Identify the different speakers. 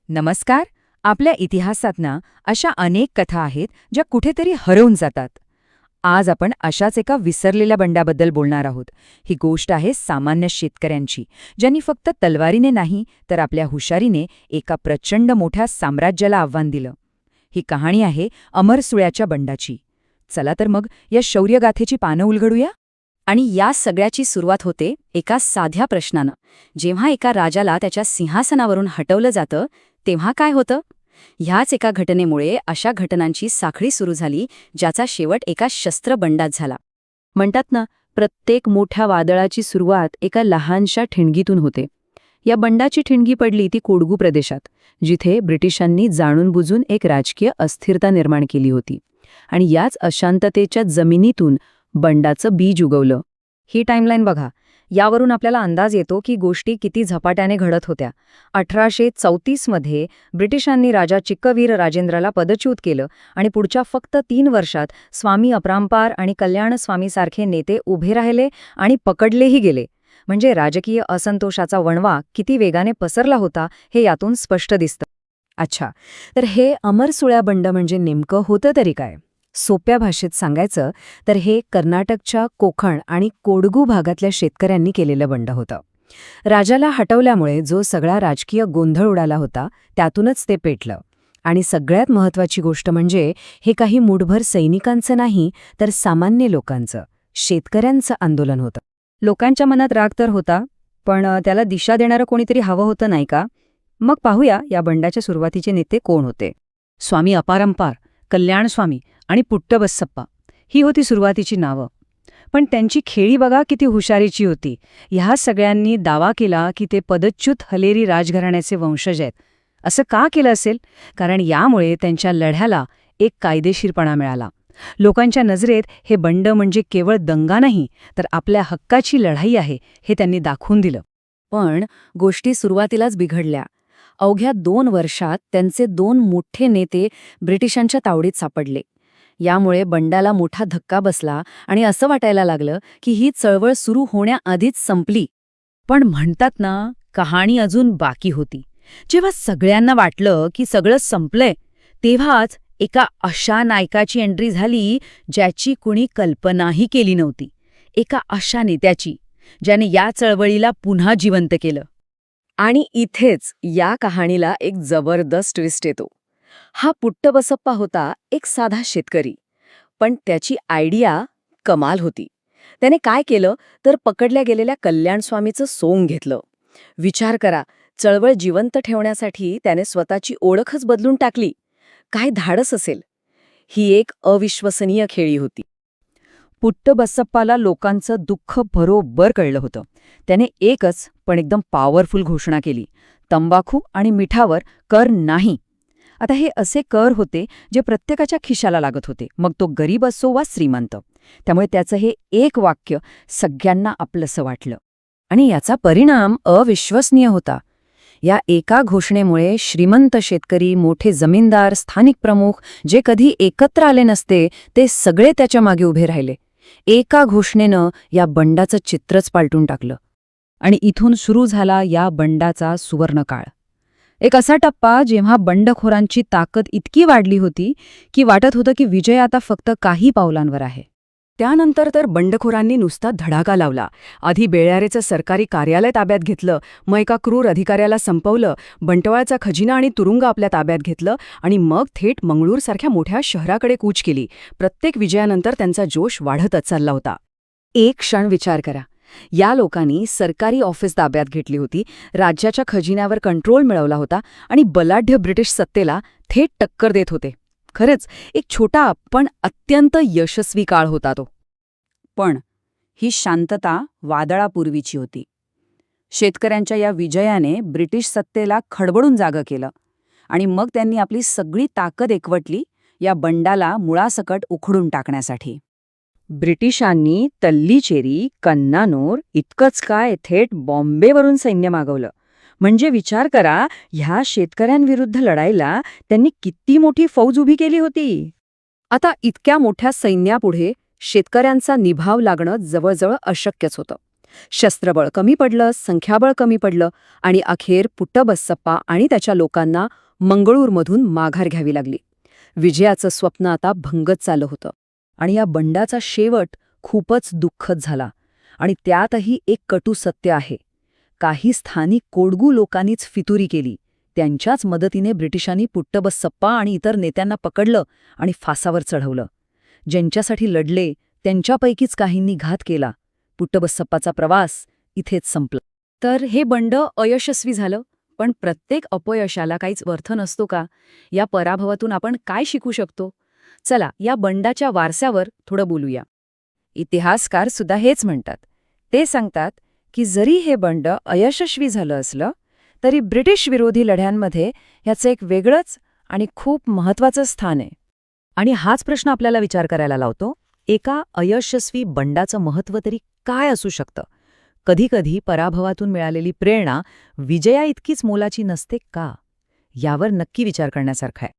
Speaker 1: नमस्कार. आपल्या इतिहासात ना अशा अनेक कथा आहेत ज्या कुठेतरी हरवून जातात. आज आपण अशाच एका विसरलेल्या बंडाबद्दल बोलणार आहोत. ही गोष्ट आहे सामान्य शेतकऱ्यांची, ज्यांनी फक्त तलवारीने नाही तर आपल्या हुशारीने एका प्रचंड मोठ्या साम्राज्याला आव्हान दिलं. ही कहाणी आहे अमरसुळ्याच्या बंडाची. चला तर मग या शौर्यगाथेची पानं उलगडूया.
Speaker 2: आणि या सगळ्याची सुरुवात होते एका साध्या प्रश्नानं. जेव्हा एका राजाला त्याच्या सिंहासनावरून हटवलं जातं तेव्हा काय होतं? ह्याच एका घटनेमुळे अशा घटनांची साखळी सुरू झाली, ज्याचा शेवट एका शस्त्रबंडात झाला. म्हणतात ना, प्रत्येक मोठ्या वादळाची सुरुवात एका लहानशा ठिणगीतून होते. या बंडाची ठिणगी पडली ती कोडगू प्रदेशात, जिथे ब्रिटिशांनी जाणून बुजून एक राजकीय अस्थिरता निर्माण केली होती. आणि याच अशांततेच्या जमिनीतून बंडाचं बीज उगवलं.
Speaker 1: ही टाईमलाईन बघा. यावरून आपल्याला अंदाज येतो की गोष्टी किती झपाट्याने घडत होत्या. 1834 मध्ये ब्रिटिशांनी राजा चिक्कवीर राजेंद्रला पदच्युत केलं आणि पुढच्या फक्त 3 वर्षात स्वामी अपरांपार आणि कल्याण स्वामीसारखे नेते उभे राहिले आणि पकडलेही गेले. म्हणजे राजकीय असंतोषाचा वणवा किती वेगाने पसरला होता हे यातून स्पष्ट दिसतं.
Speaker 2: अच्छा, तर हे अमरसुळ्या बंड म्हणजे नेमकं होतं तरी काय? सोप्या भाषेत सांगायचं तर हे कर्नाटकच्या कोकण आणि कोडगू भागातल्या शेतकऱ्यांनी केलेलं बंड होतं. राजाला हटवल्यामुळे जो सगळा राजकीय गोंधळ उडाला होता त्यातूनच ते पेटलं. आणि सगळ्यात महत्त्वाची गोष्ट म्हणजे हे काही मूठभर सैनिकांचं नाही तर सामान्य लोकांचं, शेतकऱ्यांचं आंदोलन होतं.
Speaker 1: लोकांच्या मनात राग तर होता, पण त्याला दिशा देणारं कोणीतरी हवं होतं नाही का? मग पाहूया या बंडाच्या सुरुवातीचे नेते कोण होते.
Speaker 3: स्वामी अपरांपार, कल्याण स्वामी आणि पुट्टबसप्पा ही होती सुरुवातीची नावं. पण त्यांची खेळी बघा किती हुशारीची होती. ह्या सगळ्यांनी दावा केला की ते पदच्युत हलेरी राजघराण्याचे वंशज आहेत. असं का केलं असेल? कारण यामुळे त्यांच्या लढ्याला एक कायदेशीरपणा मिळाला. लोकांच्या नजरेत हे बंड म्हणजे केवळ दंगा नाही तर आपल्या हक्काची लढाई आहे हे त्यांनी दाखवून दिलं.
Speaker 2: पण गोष्टी सुरुवातीलाच बिघडल्या. अवघ्या 2 वर्षात त्यांचे 2 मोठे नेते ब्रिटिशांच्या तावडीत सापडले. यामुळे बंडाला मोठा धक्का बसला आणि असं वाटायला लागलं की ही चळवळ सुरू होण्याआधीच संपली.
Speaker 3: पण म्हणतात ना, कहाणी अजून बाकी होती. जेव्हा सगळ्यांना वाटलं की सगळं संपलंय, तेव्हाच एका अशा नायकाची एंट्री झाली ज्याची कुणी कल्पनाही केली नव्हती. एका अशा नेत्याची ज्याने या चळवळीला पुन्हा जिवंत केलं.
Speaker 2: आणि इथेच या कहाणीला एक जबरदस्त ट्विस्ट येतो. हा पुट्टबसप्पा होता एक साधा शेतकरी, पण त्याची आयडिया कमाल होती. त्याने काय केलं तर पकडल्या गेलेल्या कल्याणस्वामीचं सोंग घेतलं. विचार करा, चळवळ जिवंत ठेवण्यासाठी त्याने स्वतःची ओळखच बदलून टाकली. काय धाडस असेल! ही एक अविश्वसनीय खेळी होती.
Speaker 1: पुट्टबसप्पाला लोकांचं दुःख बरोबर कळलं होतं. त्याने एकच पण एकदम पॉवरफुल घोषणा केली: तंबाखू आणि मिठावर कर नाही. आता हे असे कर होते जे प्रत्येकाच्या खिशाला लागत होते, मग तो गरीब असो वा श्रीमंत. त्यामुळे त्याचं हे एक वाक्य सगळ्यांना आपलंसं वाटलं.
Speaker 2: आणि याचा परिणाम अविश्वसनीय होता. या एका घोषणेमुळे श्रीमंत शेतकरी, मोठे जमीनदार, स्थानिक प्रमुख जे कधी एकत्र आले नसते ते सगळे त्याच्या मागे उभे राहिले. एका घोषणेनं या बंडाचं चित्रच पालटून टाकलं.
Speaker 1: आणि इथून सुरू झाला या बंडाचा सुवर्णकाळ. एक असा टप्पा जेव्हा बंडखोरांची ताकद इतकी वाढली होती की वाटत होतं की विजय आता फक्त काही पावलांवर आहे.
Speaker 3: त्यानंतर तर बंडखोरांनी नुसता धडाका लावला. आधी बेळ्यारेचं सरकारी कार्यालय ताब्यात घेतलं, मग एका क्रूर अधिकाऱ्याला संपवलं, बंटवाळचा खजिना आणि तुरुंग आपल्या ताब्यात घेतलं आणि मग थेट मंगळूरसारख्या मोठ्या शहराकडे कूच केली. प्रत्येक विजयानंतर त्यांचा जोश वाढतच चालला होता.
Speaker 2: एक क्षण विचार करा. या लोकांनी सरकारी ऑफिस ताब्यात घेतली होती, राज्याच्या खजिन्यावर कंट्रोल मिळवला होता आणि बलाढ्य ब्रिटिश सत्तेला थेट टक्कर देत होते. खरंच एक छोटा पण अत्यंत यशस्वी काळ होता तो.
Speaker 1: पण ही शांतता वादळापूर्वीची होती. शेतकऱ्यांच्या या विजयाने ब्रिटिश सत्तेला खडबडून जागं केलं आणि मग त्यांनी आपली सगळी ताकद एकवटली या बंडाला मुळासकट उखडून टाकण्यासाठी. ब्रिटिशांनी तल्लीचेरी, कन्नानोर इतकंच काय थेट बॉम्बेवरून सैन्य मागवलं. म्हणजे विचार करा, ह्या शेतकऱ्यांविरुद्ध लढायला त्यांनी किती मोठी फौज उभी केली होती.
Speaker 2: आता इतक्या मोठ्या सैन्यापुढे शेतकऱ्यांचा निभाव लागणं जवळजवळ अशक्यच होतं. शस्त्रबळ कमी पडलं, संख्याबळ कमी पडलं आणि अखेर पुट्टबसप्पा आणि त्याच्या लोकांना मंगळूरमधून माघार घ्यावी लागली. विजयाचं स्वप्न आता भंगत चाललं होतं. आणि या बंडाचा शेवट खूपच दुःखद झाला. आणि त्यातही एक कटू सत्य आहे. काही स्थानिक कोडगू लोकांनीच फितुरी केली. त्यांच्याच मदतीने ब्रिटिशांनी पुट्टबसप्पा आणि इतर नेत्यांना पकडलं आणि फासावर चढवलं. ज्यांच्यासाठी लढले त्यांच्यापैकीच काहींनी घात केला. पुट्टबसप्पाचा प्रवास इथेच संपला. तर हे बंड अयशस्वी झालं, पण प्रत्येक अपयशाला काहीच अर्थ नसतो का? या पराभवातून आपण काय शिकू शकतो? चला, या बंडाच्या वारसावर थोडं बोलूया. इतिहासकार सुद्धा हेच म्हणतात. ते सांगतात की जरी हे बंड अयशस्वी झालं असलं, तरी ब्रिटिश विरोधी लढ्यांमध्ये ह्याचं एक वेगळंच आणि खूप महत्त्वाचं स्थान आहे. आणि हाच प्रश्न आपल्याला विचार करायला लावतो, एका अयशस्वी बंडाचं महत्त्व तरी काय असू शकतं? कधीकधी पराभवातून मिळालेली प्रेरणा विजया इतकीच मोलाची नसते का? यावर नक्की विचार करण्यासारखा आहे.